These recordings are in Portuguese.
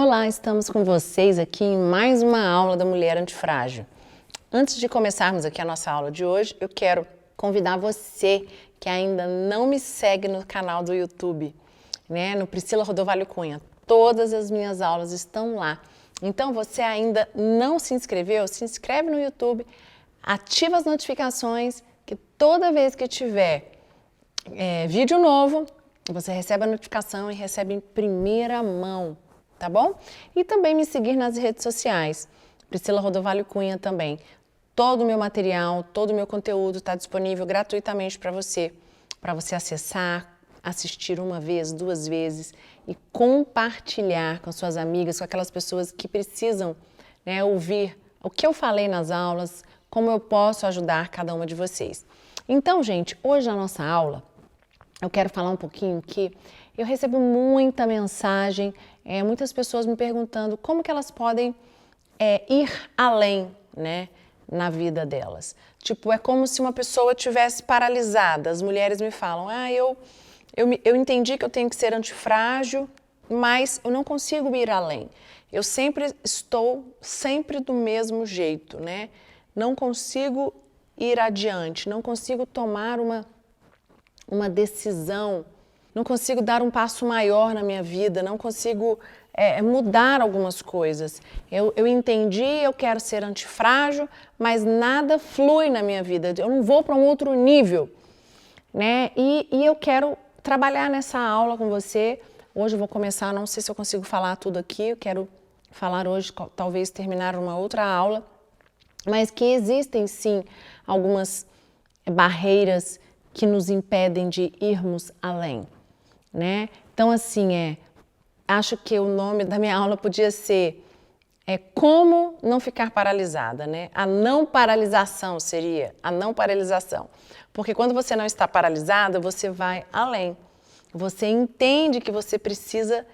Olá, estamos com vocês aqui em mais uma aula da Mulher Antifrágil. Antes de começarmos aqui a nossa aula de hoje, eu quero convidar você que ainda não me segue no canal do YouTube, no Priscila Rodovalho Cunha. Todas as minhas aulas estão lá. Então, você ainda não se inscreveu? Se inscreve no YouTube, ativa as notificações, que toda vez que tiver vídeo novo, você recebe a notificação e recebe em primeira mão. Tá bom? E também me seguir nas redes sociais, Priscila Rodovalho Cunha também. Todo o meu material, todo o meu conteúdo está disponível gratuitamente para você acessar, assistir uma vez, duas vezes e compartilhar com suas amigas, com aquelas pessoas que precisam ouvir o que eu falei nas aulas, como eu posso ajudar cada uma de vocês. Então, gente, hoje na nossa aula, eu quero falar um pouquinho que eu recebo muita mensagem, muitas pessoas me perguntando como que elas podem ir além, na vida delas. Tipo, é como se uma pessoa tivesse paralisada. As mulheres me falam, eu entendi que eu tenho que ser antifrágil, mas eu não consigo ir além. Eu sempre estou do mesmo jeito, Não consigo ir adiante, não consigo tomar uma decisão, não consigo dar um passo maior na minha vida, não consigo mudar algumas coisas. Eu entendi, eu quero ser antifrágil, mas nada flui na minha vida, eu não vou para um outro nível. E eu quero trabalhar nessa aula com você. Hoje eu vou começar, não sei se eu consigo falar tudo aqui, eu quero falar hoje, talvez terminar uma outra aula, mas que existem sim algumas barreiras que nos impedem de irmos além, Então, assim, acho que o nome da minha aula podia ser como não ficar paralisada, A não paralisação seria a não paralisação. Porque quando você não está paralisada, você vai além. Você entende que você precisa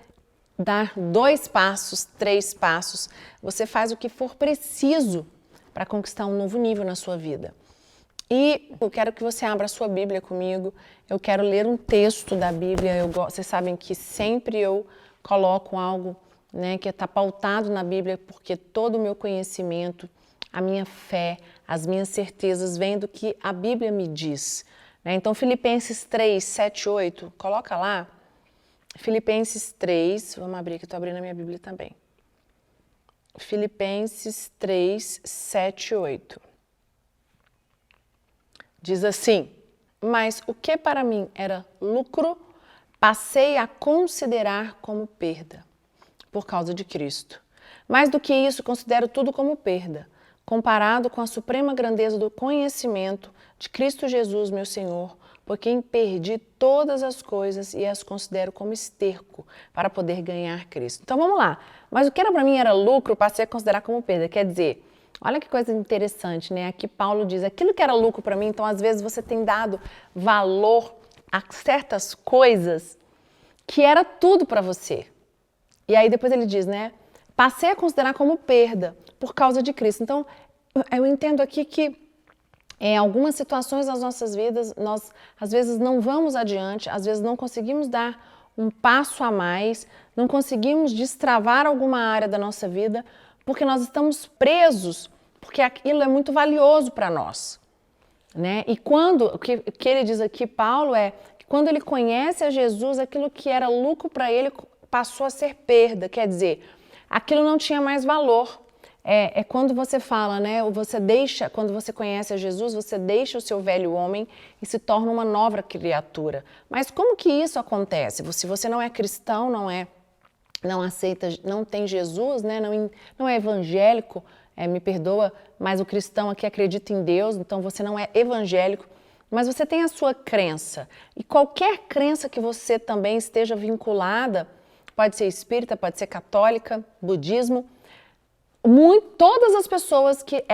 dar 2 passos, 3 passos. Você faz o que for preciso para conquistar um novo nível na sua vida. E eu quero que você abra a sua Bíblia comigo, eu quero ler um texto da Bíblia, vocês sabem que sempre eu coloco algo que está pautado na Bíblia, porque todo o meu conhecimento, a minha fé, as minhas certezas vêm do que a Bíblia me diz. Então, Filipenses 3, 7, 8, coloca lá, Filipenses 3, vamos abrir aqui, estou abrindo a minha Bíblia também. Filipenses 3, 7, 8. Diz assim, mas o que para mim era lucro, passei a considerar como perda, por causa de Cristo. Mais do que isso, considero tudo como perda, comparado com a suprema grandeza do conhecimento de Cristo Jesus, meu Senhor, por quem perdi todas as coisas e as considero como esterco para poder ganhar Cristo. Então vamos lá, mas o que para mim era lucro, passei a considerar como perda, quer dizer, olha que coisa interessante, Aqui Paulo diz, aquilo que era lucro para mim, então às vezes você tem dado valor a certas coisas que era tudo para você. E aí depois ele diz, passei a considerar como perda por causa de Cristo. Então, eu entendo aqui que em algumas situações das nossas vidas, nós às vezes não vamos adiante, às vezes não conseguimos dar um passo a mais, não conseguimos destravar alguma área da nossa vida, porque nós estamos presos, porque aquilo é muito valioso para nós. E quando, o que ele diz aqui, Paulo, que quando ele conhece a Jesus, aquilo que era lucro para ele passou a ser perda, quer dizer, aquilo não tinha mais valor. É quando você fala, quando você conhece a Jesus, você deixa o seu velho homem e se torna uma nova criatura. Mas como que isso acontece? Se você não é cristão, não aceita, não tem Jesus, não é evangélico, me perdoa, mas o cristão aqui acredita em Deus, então você não é evangélico, mas você tem a sua crença. E qualquer crença que você também esteja vinculada, pode ser espírita, pode ser católica, budismo, todas as pessoas que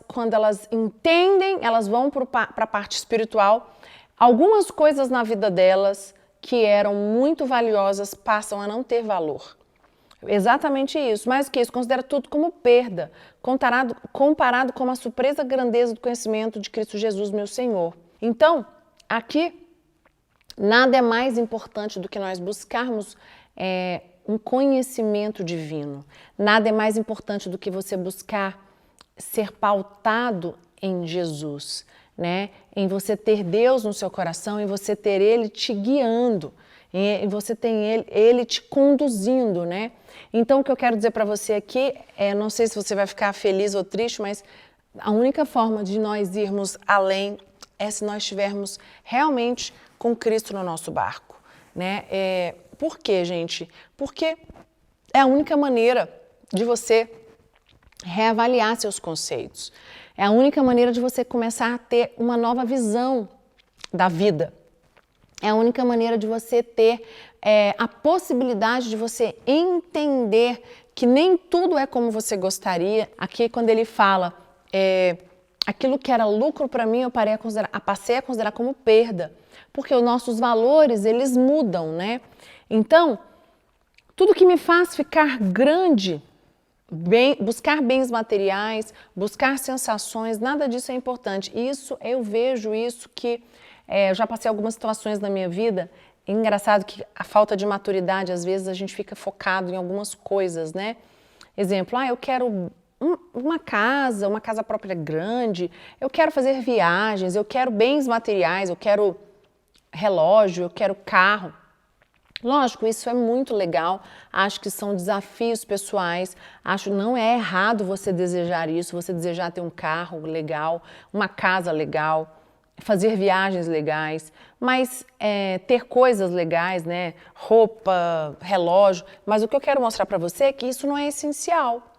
quando elas entendem, elas vão para a parte espiritual, algumas coisas na vida delas que eram muito valiosas passam a não ter valor. Exatamente isso, mais que isso, considera tudo como perda, comparado com a surpresa grandeza do conhecimento de Cristo Jesus, meu Senhor. Então, aqui, nada é mais importante do que nós buscarmos um conhecimento divino. Nada é mais importante do que você buscar ser pautado em Jesus, né? Em você ter Deus no seu coração, em você ter Ele te guiando, em você ter Ele te conduzindo, né? Então, o que eu quero dizer para você aqui, não sei se você vai ficar feliz ou triste, mas a única forma de nós irmos além é se nós estivermos realmente com Cristo no nosso barco, né? Por quê, gente? Porque é a única maneira de você reavaliar seus conceitos. É a única maneira de você começar a ter uma nova visão da vida. É a única maneira de você ter a possibilidade de você entender que nem tudo é como você gostaria. Aqui, quando ele fala, aquilo que era lucro para mim, eu passei a considerar como perda. Porque os nossos valores, eles mudam, né? Então, tudo que me faz ficar grande, buscar bens materiais, buscar sensações, nada disso é importante. Isso, eu vejo isso que eu já passei algumas situações na minha vida. É engraçado que a falta de maturidade, às vezes, a gente fica focado em algumas coisas, né? Exemplo, eu quero uma casa própria grande, eu quero fazer viagens, eu quero bens materiais, eu quero relógio, eu quero carro. Lógico, isso é muito legal, acho que são desafios pessoais, acho que não é errado você desejar isso, você desejar ter um carro legal, uma casa legal, fazer viagens legais, mas ter coisas legais, né? Roupa, relógio, mas o que eu quero mostrar para você é que isso não é essencial.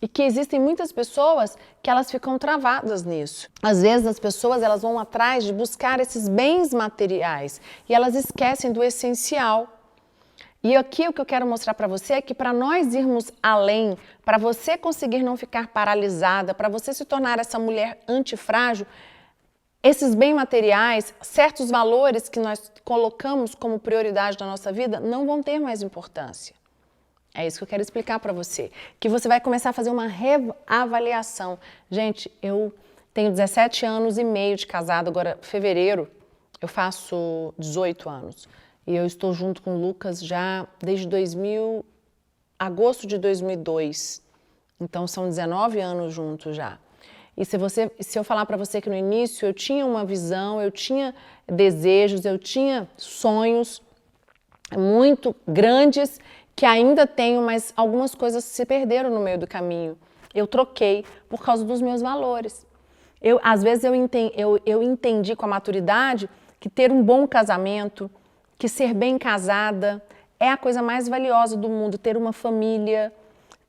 E que existem muitas pessoas que elas ficam travadas nisso. Às vezes as pessoas elas vão atrás de buscar esses bens materiais e elas esquecem do essencial. E aqui o que eu quero mostrar para você é que para nós irmos além, para você conseguir não ficar paralisada, para você se tornar essa mulher antifrágil, esses bens materiais, certos valores que nós colocamos como prioridade na nossa vida não vão ter mais importância. É isso que eu quero explicar para você, que você vai começar a fazer uma reavaliação. Gente, eu tenho 17 anos e meio de casado, agora em fevereiro eu faço 18 anos. E eu estou junto com o Lucas já desde agosto de 2002. Então são 19 anos juntos já. E se eu falar para você que no início eu tinha uma visão, eu tinha desejos, eu tinha sonhos muito grandes, que ainda tenho, mas algumas coisas se perderam no meio do caminho. Eu troquei por causa dos meus valores. Às vezes eu entendi com a maturidade que ter um bom casamento, que ser bem casada é a coisa mais valiosa do mundo, ter uma família,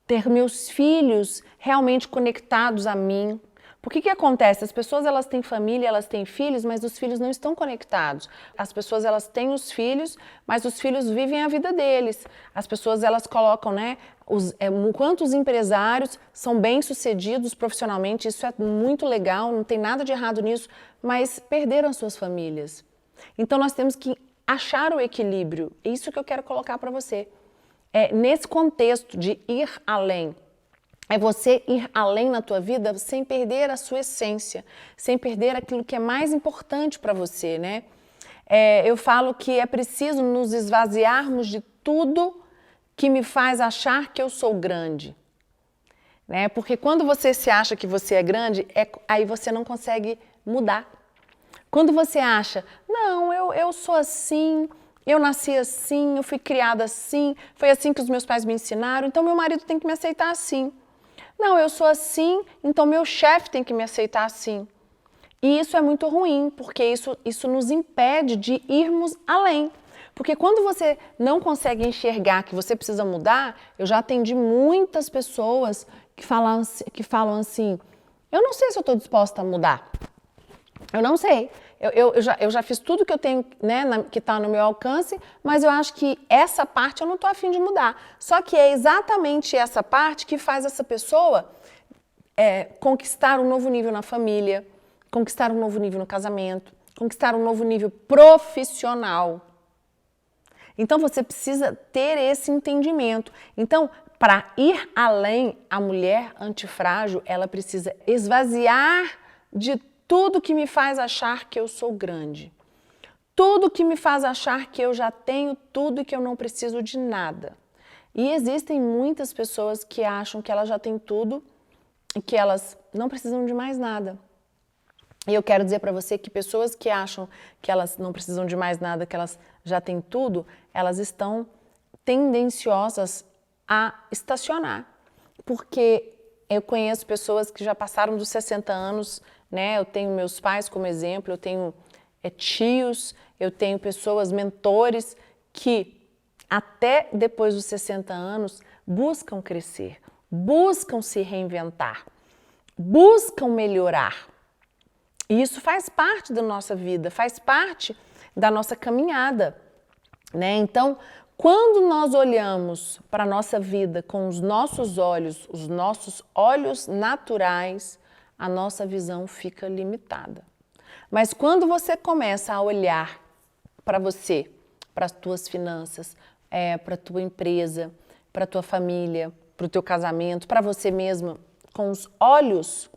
ter meus filhos realmente conectados a mim. Porque que acontece? As pessoas elas têm família, elas têm filhos, mas os filhos não estão conectados. As pessoas elas têm os filhos, mas os filhos vivem a vida deles. As pessoas elas colocam, né? Quantos empresários são bem-sucedidos profissionalmente, isso é muito legal, não tem nada de errado nisso, mas perderam as suas famílias. Então nós temos que achar o equilíbrio. É isso que eu quero colocar para você. Nesse contexto de ir além. É você ir além na tua vida sem perder a sua essência, sem perder aquilo que é mais importante para você, né? Eu falo que é preciso nos esvaziarmos de tudo que me faz achar que eu sou grande, né? Porque quando você se acha que você é grande, aí você não consegue mudar. Quando você acha, não, eu sou assim, eu nasci assim, eu fui criada assim, foi assim que os meus pais me ensinaram, então meu marido tem que me aceitar assim. Não, eu sou assim, então meu chefe tem que me aceitar assim. E isso é muito ruim, porque isso nos impede de irmos além. Porque quando você não consegue enxergar que você precisa mudar, eu já atendi muitas pessoas que falam assim, eu não sei se eu estou disposta a mudar. Eu não sei. Eu já fiz tudo que eu tenho, né, que está no meu alcance, mas eu acho que essa parte eu não estou a fim de mudar. Só que é exatamente essa parte que faz essa pessoa conquistar um novo nível na família, conquistar um novo nível no casamento, conquistar um novo nível profissional. Então você precisa ter esse entendimento. Então, para ir além, a mulher antifrágil, ela precisa esvaziar de tudo que me faz achar que eu sou grande. Tudo que me faz achar que eu já tenho tudo e que eu não preciso de nada. E existem muitas pessoas que acham que elas já têm tudo e que elas não precisam de mais nada. E eu quero dizer para você que pessoas que acham que elas não precisam de mais nada, que elas já têm tudo, elas estão tendenciosas a estacionar. Porque eu conheço pessoas que já passaram dos 60 anos, né? Eu tenho meus pais como exemplo, eu tenho tios, eu tenho pessoas, mentores, que até depois dos 60 anos buscam crescer, buscam se reinventar, buscam melhorar. E isso faz parte da nossa vida, faz parte da nossa caminhada, né? Então, quando nós olhamos para a nossa vida com os nossos olhos naturais, a nossa visão fica limitada. Mas quando você começa a olhar para você, para as tuas finanças, para a tua empresa, para a tua família, para o teu casamento, para você mesma, com os olhos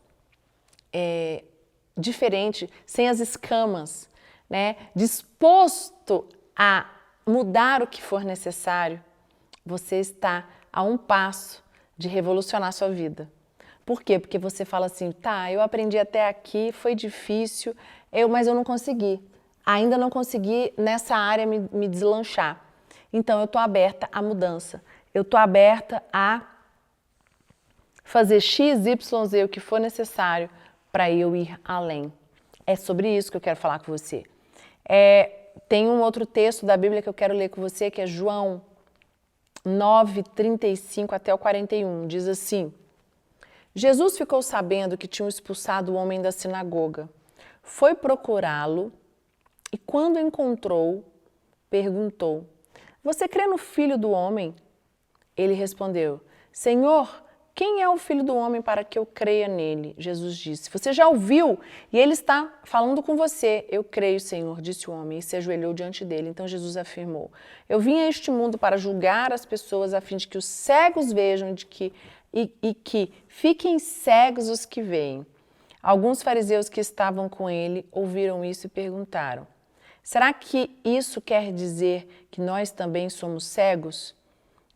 diferentes, sem as escamas, né? Disposto a mudar o que for necessário, você está a um passo de revolucionar a sua vida. Por quê? Porque você fala assim, tá, eu aprendi até aqui, foi difícil, mas eu não consegui. Ainda não consegui nessa área me deslanchar. Então eu estou aberta à mudança. Eu estou aberta a fazer X, Y, Z, o que for necessário para eu ir além. É sobre isso que eu quero falar com você. Tem um outro texto da Bíblia que eu quero ler com você, que é João 9, 35 até o 41. Diz assim: Jesus ficou sabendo que tinham expulsado o homem da sinagoga. Foi procurá-lo e, quando encontrou, perguntou: Você crê no Filho do Homem? Ele respondeu: Senhor, quem é o Filho do Homem para que eu creia nele? Jesus disse: Você já ouviu e ele está falando com você. Eu creio, Senhor, disse o homem, e se ajoelhou diante dele. Então Jesus afirmou: Eu vim a este mundo para julgar as pessoas a fim de que os cegos vejam e que fiquem cegos os que veem. Alguns fariseus que estavam com ele ouviram isso e perguntaram: Será que isso quer dizer que nós também somos cegos?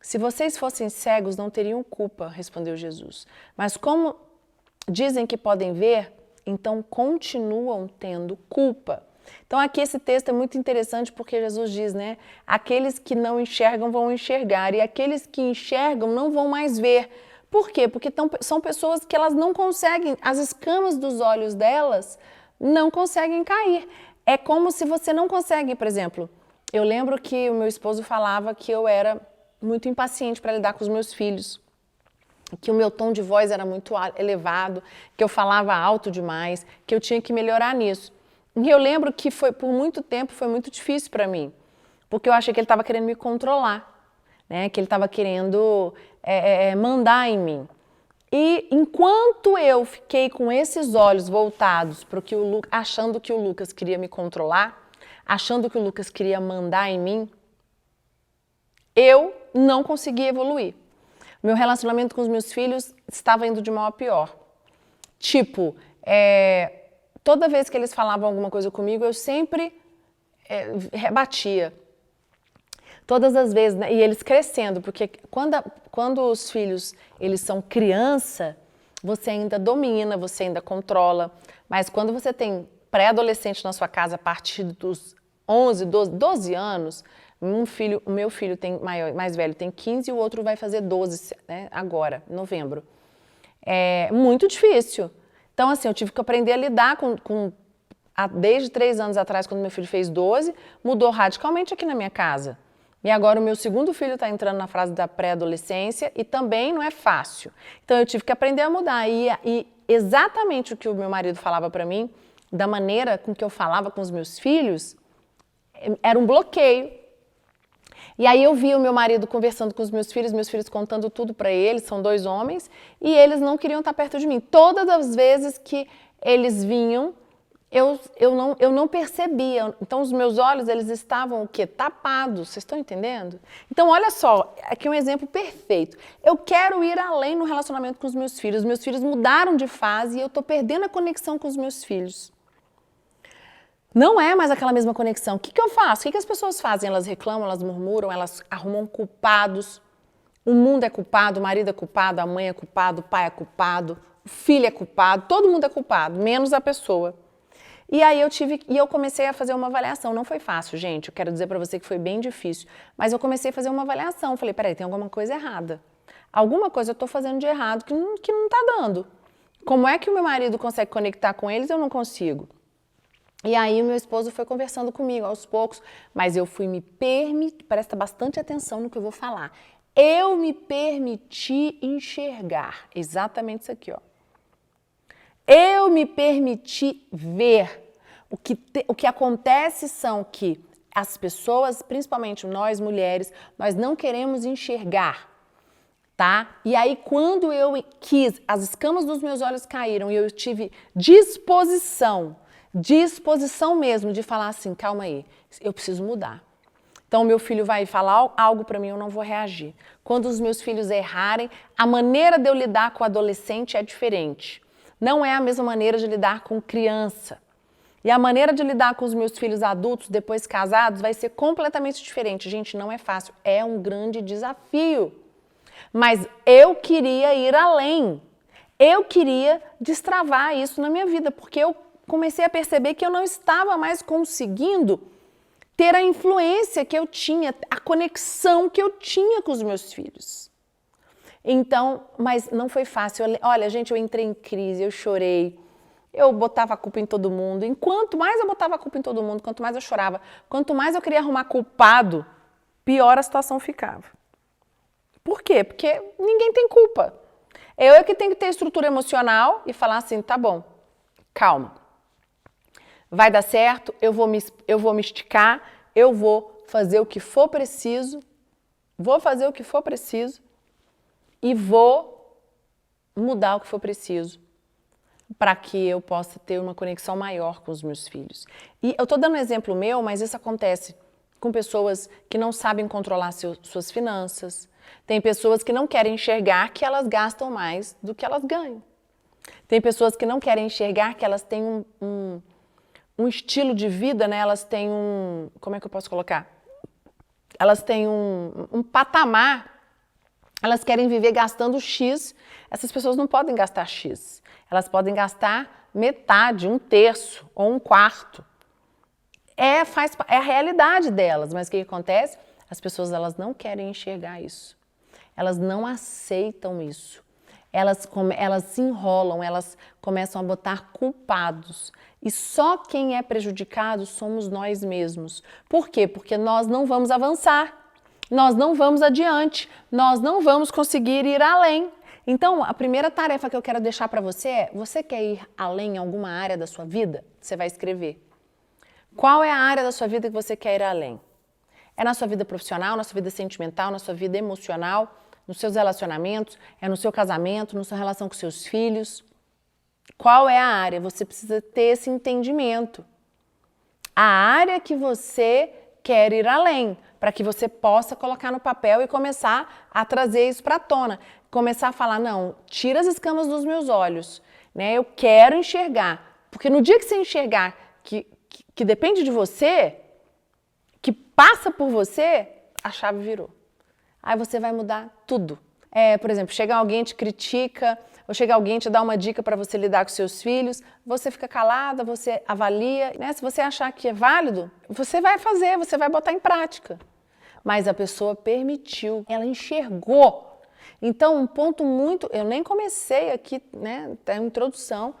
Se vocês fossem cegos, não teriam culpa, respondeu Jesus. Mas como dizem que podem ver, então continuam tendo culpa. Então aqui esse texto é muito interessante porque Jesus diz, né? Aqueles que não enxergam vão enxergar e aqueles que enxergam não vão mais ver. Por quê? Porque são pessoas que elas não conseguem, as escamas dos olhos delas não conseguem cair. É como se você não consegue, por exemplo, eu lembro que o meu esposo falava que eu era muito impaciente para lidar com os meus filhos, que o meu tom de voz era muito elevado, que eu falava alto demais, que eu tinha que melhorar nisso. E eu lembro que por muito tempo foi muito difícil para mim, porque eu achei que ele estava querendo me controlar, né? Que ele estava querendo mandar em mim. E enquanto eu fiquei com esses olhos voltados para achando que o Lucas queria me controlar, achando que o Lucas queria mandar em mim, eu não conseguia evoluir. Meu relacionamento com os meus filhos estava indo de mal a pior. Tipo, toda vez que eles falavam alguma coisa comigo, eu sempre rebatia. Todas as vezes, né? E eles crescendo, porque quando os filhos eles são criança, você ainda domina, você ainda controla. Mas quando você tem pré-adolescente na sua casa a partir dos 11, 12 anos, o meu filho mais velho tem 15 e o outro vai fazer 12, né, agora, em novembro. É muito difícil. Então, assim, eu tive que aprender a lidar desde 3 anos atrás, quando meu filho fez 12, mudou radicalmente aqui na minha casa. E agora o meu segundo filho está entrando na fase da pré-adolescência e também não é fácil. Então, eu tive que aprender a mudar. E exatamente o que o meu marido falava para mim, da maneira com que eu falava com os meus filhos, era um bloqueio. E aí eu vi o meu marido conversando com os meus filhos contando tudo para eles, são 2 homens, e eles não queriam estar perto de mim. Todas as vezes que eles vinham, eu não percebia. Então os meus olhos, eles estavam o quê? Tapados, vocês estão entendendo? Então olha só, aqui um exemplo perfeito. Eu quero ir além no relacionamento com os meus filhos mudaram de fase e eu estou perdendo a conexão com os meus filhos. Não é mais aquela mesma conexão. O que eu faço? O que as pessoas fazem? Elas reclamam, elas murmuram, elas arrumam culpados. O mundo é culpado, o marido é culpado, a mãe é culpado, o pai é culpado, o filho é culpado, todo mundo é culpado, menos a pessoa. E aí eu comecei a fazer uma avaliação. Não foi fácil, gente. Eu quero dizer para você que foi bem difícil. Mas eu comecei a fazer uma avaliação. Falei, peraí, tem alguma coisa errada. Alguma coisa eu estou fazendo de errado que não está dando. Como é que o meu marido consegue conectar com eles e eu não consigo? E aí o meu esposo foi conversando comigo aos poucos, mas eu fui me permitir, presta bastante atenção no que eu vou falar. Eu me permiti enxergar, exatamente isso aqui, ó. Eu me permiti ver. O que acontece são que as pessoas, principalmente nós mulheres, nós não queremos enxergar, tá? E aí quando eu quis, as escamas dos meus olhos caíram e eu tive disposição mesmo de falar assim, calma aí, eu preciso mudar. Então meu filho vai falar algo para mim, eu não vou reagir. Quando os meus filhos errarem, a maneira de eu lidar com o adolescente é diferente. Não é a mesma maneira de lidar com criança. E a maneira de lidar com os meus filhos adultos, depois casados, vai ser completamente diferente. Gente, não é fácil, é um grande desafio. Mas eu queria ir além. Eu queria destravar isso na minha vida, porque eu comecei a perceber que eu não estava mais conseguindo ter a influência que eu tinha, a conexão que eu tinha com os meus filhos. Então, mas não foi fácil. Olha, gente, eu entrei em crise, eu chorei. Eu botava a culpa em todo mundo. Enquanto mais eu botava a culpa em todo mundo, quanto mais eu chorava, quanto mais eu queria arrumar culpado, pior a situação ficava. Por quê? Porque ninguém tem culpa. Eu que tenho que ter estrutura emocional e falar assim, tá bom, calma. Vai dar certo, eu vou me esticar, eu vou fazer o que for preciso, e vou mudar o que for preciso para que eu possa ter uma conexão maior com os meus filhos. E eu estou dando um exemplo meu, mas isso acontece com pessoas que não sabem controlar suas finanças. Tem pessoas que não querem enxergar que elas gastam mais do que elas ganham. Tem pessoas que não querem enxergar que elas têm um estilo de vida, né? Elas têm como é que eu posso colocar? Elas têm um patamar, elas querem viver gastando X, essas pessoas não podem gastar X. Elas podem gastar metade, 1/3 ou 1/4. É a realidade delas, mas o que acontece? As pessoas elas não querem enxergar isso. Elas não aceitam isso. Elas se enrolam, elas começam a botar culpados. E só quem é prejudicado somos nós mesmos. Por quê? Porque nós não vamos avançar, nós não vamos adiante, nós não vamos conseguir ir além. Então, a primeira tarefa que eu quero deixar para você é, você quer ir além em alguma área da sua vida? Você vai escrever. Qual é a área da sua vida que você quer ir além? É na sua vida profissional, na sua vida sentimental, na sua vida emocional, nos seus relacionamentos, é no seu casamento, na sua relação com seus filhos? Qual é a área? Você precisa ter esse entendimento. A área que você quer ir além, para que você possa colocar no papel e começar a trazer isso para a tona. Começar a falar, não, tira as escamas dos meus olhos, né? Eu quero enxergar. Porque no dia que você enxergar que depende de você, que passa por você, a chave virou. Aí você vai mudar tudo. Por exemplo, chega alguém te critica, ou chega alguém te dá uma dica para você lidar com seus filhos, você fica calada, você avalia, né? Se você achar que é válido, você vai fazer, você vai botar em prática. Mas a pessoa permitiu, ela enxergou. Então, um ponto muito, eu nem comecei aqui, né, a introdução,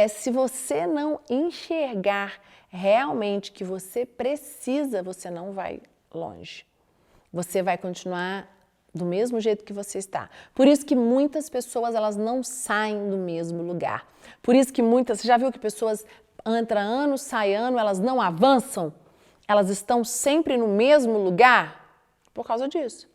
se você não enxergar realmente que você precisa, você não vai longe. Você vai continuar do mesmo jeito que você está. Por isso que muitas pessoas, elas não saem do mesmo lugar. Por isso que você já viu que pessoas entra ano, sai ano, elas não avançam? Elas estão sempre no mesmo lugar? Por causa disso.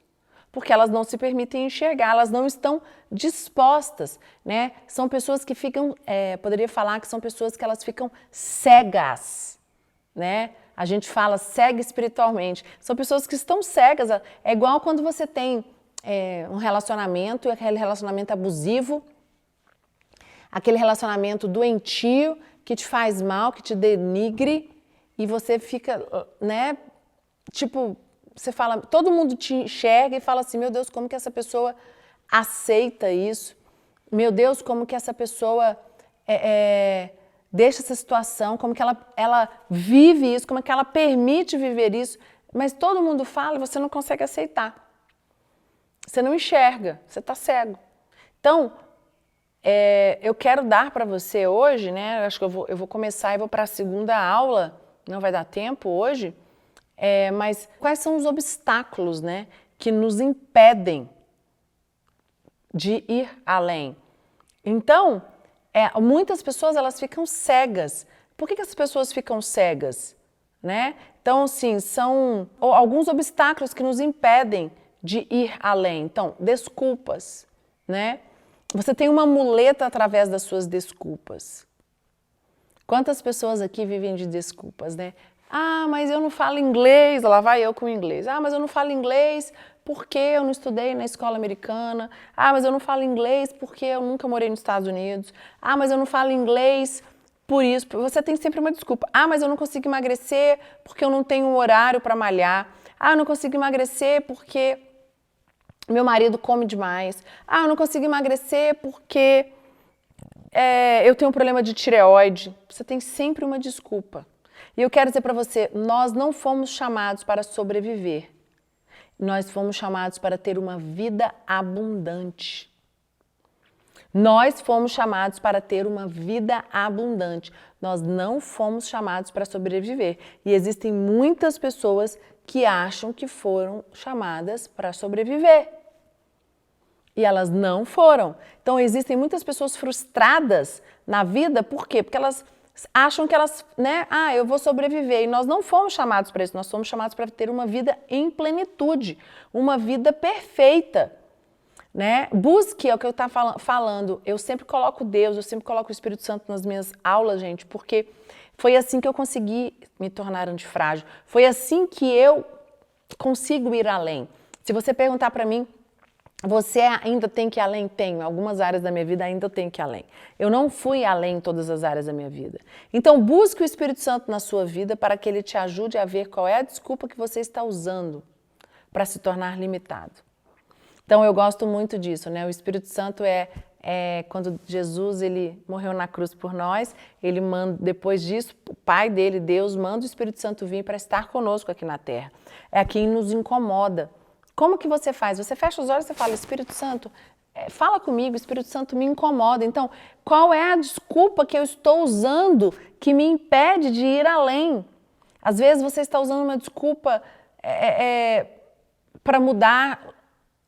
Porque elas não se permitem enxergar, elas não estão dispostas, né? São pessoas que ficam, poderia falar que são pessoas que elas ficam cegas, né? A gente fala cega espiritualmente. São pessoas que estão cegas. É igual quando você tem um relacionamento, aquele relacionamento abusivo, aquele relacionamento doentio que te faz mal, que te denigre, e você fica, né, tipo, você fala, todo mundo te enxerga e fala assim, meu Deus, como que essa pessoa aceita isso? Meu Deus, como que essa pessoa deixa essa situação, como que ela vive isso, como é que ela permite viver isso, mas todo mundo fala e você não consegue aceitar. Você não enxerga, você está cego. Então, eu quero dar para você hoje, né? Acho que eu vou começar e vou para a segunda aula, não vai dar tempo hoje, mas quais são os obstáculos, né, que nos impedem de ir além? Então, muitas pessoas elas ficam cegas. Por que as pessoas ficam cegas? Né? Então, assim, são alguns obstáculos que nos impedem de ir além. Então, desculpas, né? Você tem uma muleta através das suas desculpas. Quantas pessoas aqui vivem de desculpas, né? Ah, mas eu não falo inglês, lá vai eu com inglês. Ah, mas eu não falo inglês porque eu não estudei na escola americana. Ah, mas eu não falo inglês porque eu nunca morei nos Estados Unidos. Ah, mas eu não falo inglês por isso. Você tem sempre uma desculpa. Ah, mas eu não consigo emagrecer porque eu não tenho um horário para malhar. Ah, eu não consigo emagrecer porque meu marido come demais. Ah, eu não consigo emagrecer porque eu tenho um problema de tireoide. Você tem sempre uma desculpa. E eu quero dizer para você, nós não fomos chamados para sobreviver. Nós fomos chamados para ter uma vida abundante. Nós fomos chamados para ter uma vida abundante. Nós não fomos chamados para sobreviver. E existem muitas pessoas que acham que foram chamadas para sobreviver. E elas não foram. Então existem muitas pessoas frustradas na vida, por quê? Porque elas acham que elas, né, eu vou sobreviver. E nós não fomos chamados para isso, nós fomos chamados para ter uma vida em plenitude, uma vida perfeita. Né? Busque, é o que eu estava falando, eu sempre coloco Deus, eu sempre coloco o Espírito Santo nas minhas aulas, gente, porque foi assim que eu consegui me tornar antifrágil, foi assim que eu consigo ir além. Se você perguntar para mim, você ainda tem que ir além? Tenho. Em algumas áreas da minha vida ainda eu tenho que ir além. Eu não fui além em todas as áreas da minha vida. Então busque o Espírito Santo na sua vida para que ele te ajude a ver qual é a desculpa que você está usando para se tornar limitado. Então eu gosto muito disso, né? O Espírito Santo quando Jesus ele morreu na cruz por nós, ele manda, depois disso, o Pai dele, Deus, manda o Espírito Santo vir para estar conosco aqui na Terra. É quem nos incomoda. Como que você faz? Você fecha os olhos e fala, Espírito Santo, fala comigo, o Espírito Santo me incomoda. Então, qual é a desculpa que eu estou usando que me impede de ir além? Às vezes você está usando uma desculpa para mudar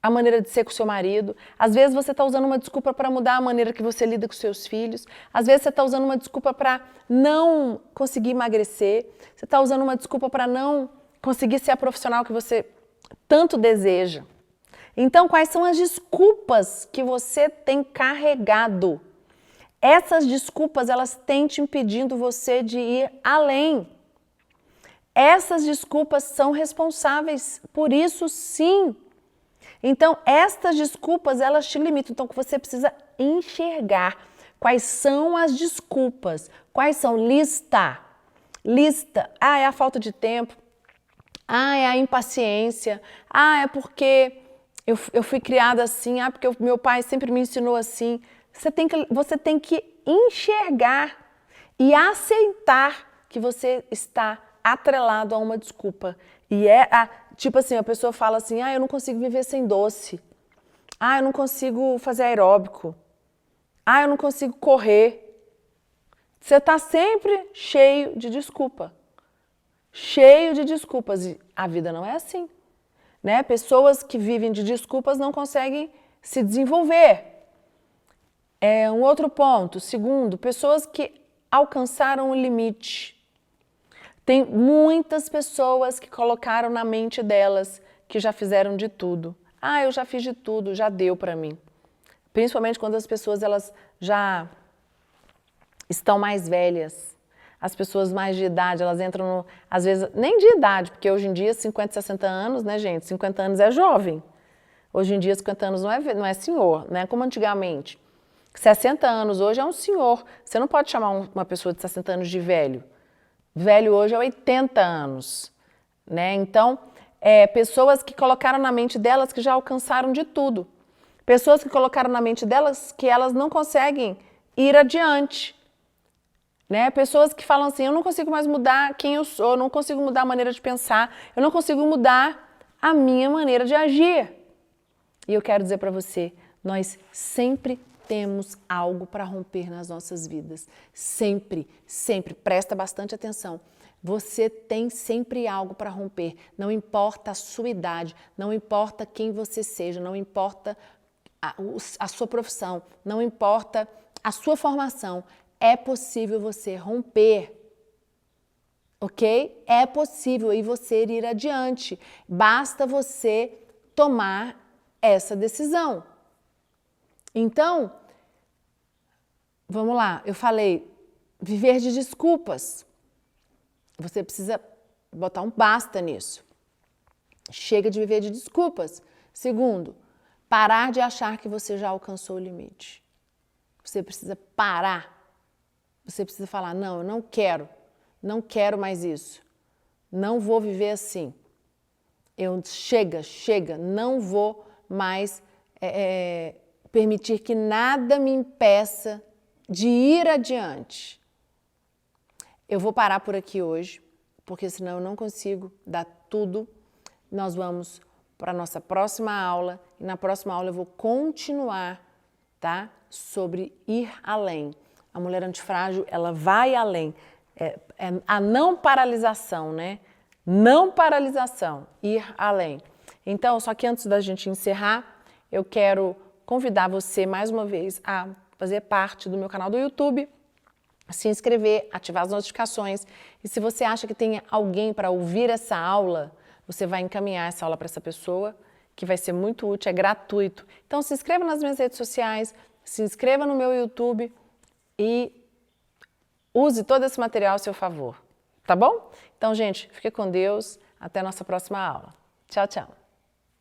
a maneira de ser com o seu marido. Às vezes você está usando uma desculpa para mudar a maneira que você lida com seus filhos. Às vezes você está usando uma desculpa para não conseguir emagrecer. Você está usando uma desculpa para não conseguir ser a profissional que você tanto deseja. Então, quais são as desculpas que você tem carregado? Essas desculpas, elas têm te impedindo você de ir além. Essas desculpas são responsáveis por isso, sim. Então, estas desculpas, elas te limitam. Então, você precisa enxergar quais são as desculpas. Quais são? Lista. É a falta de tempo. É a impaciência. É porque eu fui criada assim. Porque o meu pai sempre me ensinou assim. Você tem que enxergar e aceitar que você está atrelado a uma desculpa. E tipo assim, a pessoa fala assim, eu não consigo viver sem doce. Eu não consigo fazer aeróbico. Eu não consigo correr. Você está sempre cheio de desculpa. Cheio de desculpas. E a vida não é assim. Né? Pessoas que vivem de desculpas não conseguem se desenvolver. Um outro ponto. Segundo, pessoas que alcançaram o limite. Tem muitas pessoas que colocaram na mente delas que já fizeram de tudo. Eu já fiz de tudo, já deu para mim. Principalmente quando as pessoas elas já estão mais velhas. As pessoas mais de idade, elas entram, às vezes, nem de idade, porque hoje em dia, 50, 60 anos, né, gente? 50 anos é jovem. Hoje em dia, 50 anos não é senhor, né? Como antigamente. 60 anos hoje é um senhor. Você não pode chamar uma pessoa de 60 anos de velho. Velho hoje é 80 anos, né? Então, pessoas que colocaram na mente delas que já alcançaram de tudo. Pessoas que colocaram na mente delas que elas não conseguem ir adiante. Né? Pessoas que falam assim, eu não consigo mais mudar quem eu sou, eu não consigo mudar a maneira de pensar, eu não consigo mudar a minha maneira de agir. E eu quero dizer para você, nós sempre temos algo para romper nas nossas vidas. Sempre, sempre. Presta bastante atenção. Você tem sempre algo para romper. Não importa a sua idade, não importa quem você seja, não importa a sua profissão, não importa a sua formação. É possível você romper. Ok? É possível e você ir adiante. Basta você tomar essa decisão. Então, vamos lá, eu falei, viver de desculpas. Você precisa botar um basta nisso. Chega de viver de desculpas. Segundo, parar de achar que você já alcançou o limite. Você precisa parar. Você precisa falar, não, eu não quero mais isso. Não vou viver assim. Chega, não vou mais permitir que nada me impeça de ir adiante. Eu vou parar por aqui hoje, porque senão eu não consigo dar tudo. Nós vamos para a nossa próxima aula, e na próxima aula eu vou continuar, tá? Sobre ir além. A mulher antifrágil, ela vai além. A não paralisação, né? Não paralisação, ir além. Então, só que antes da gente encerrar, eu quero convidar você mais uma vez a fazer parte do meu canal do YouTube, se inscrever, ativar as notificações. E se você acha que tem alguém para ouvir essa aula, você vai encaminhar essa aula para essa pessoa, que vai ser muito útil, é gratuito. Então, se inscreva nas minhas redes sociais, se inscreva no meu YouTube e use todo esse material a seu favor, tá bom? Então, gente, fique com Deus. Até a nossa próxima aula. Tchau, tchau.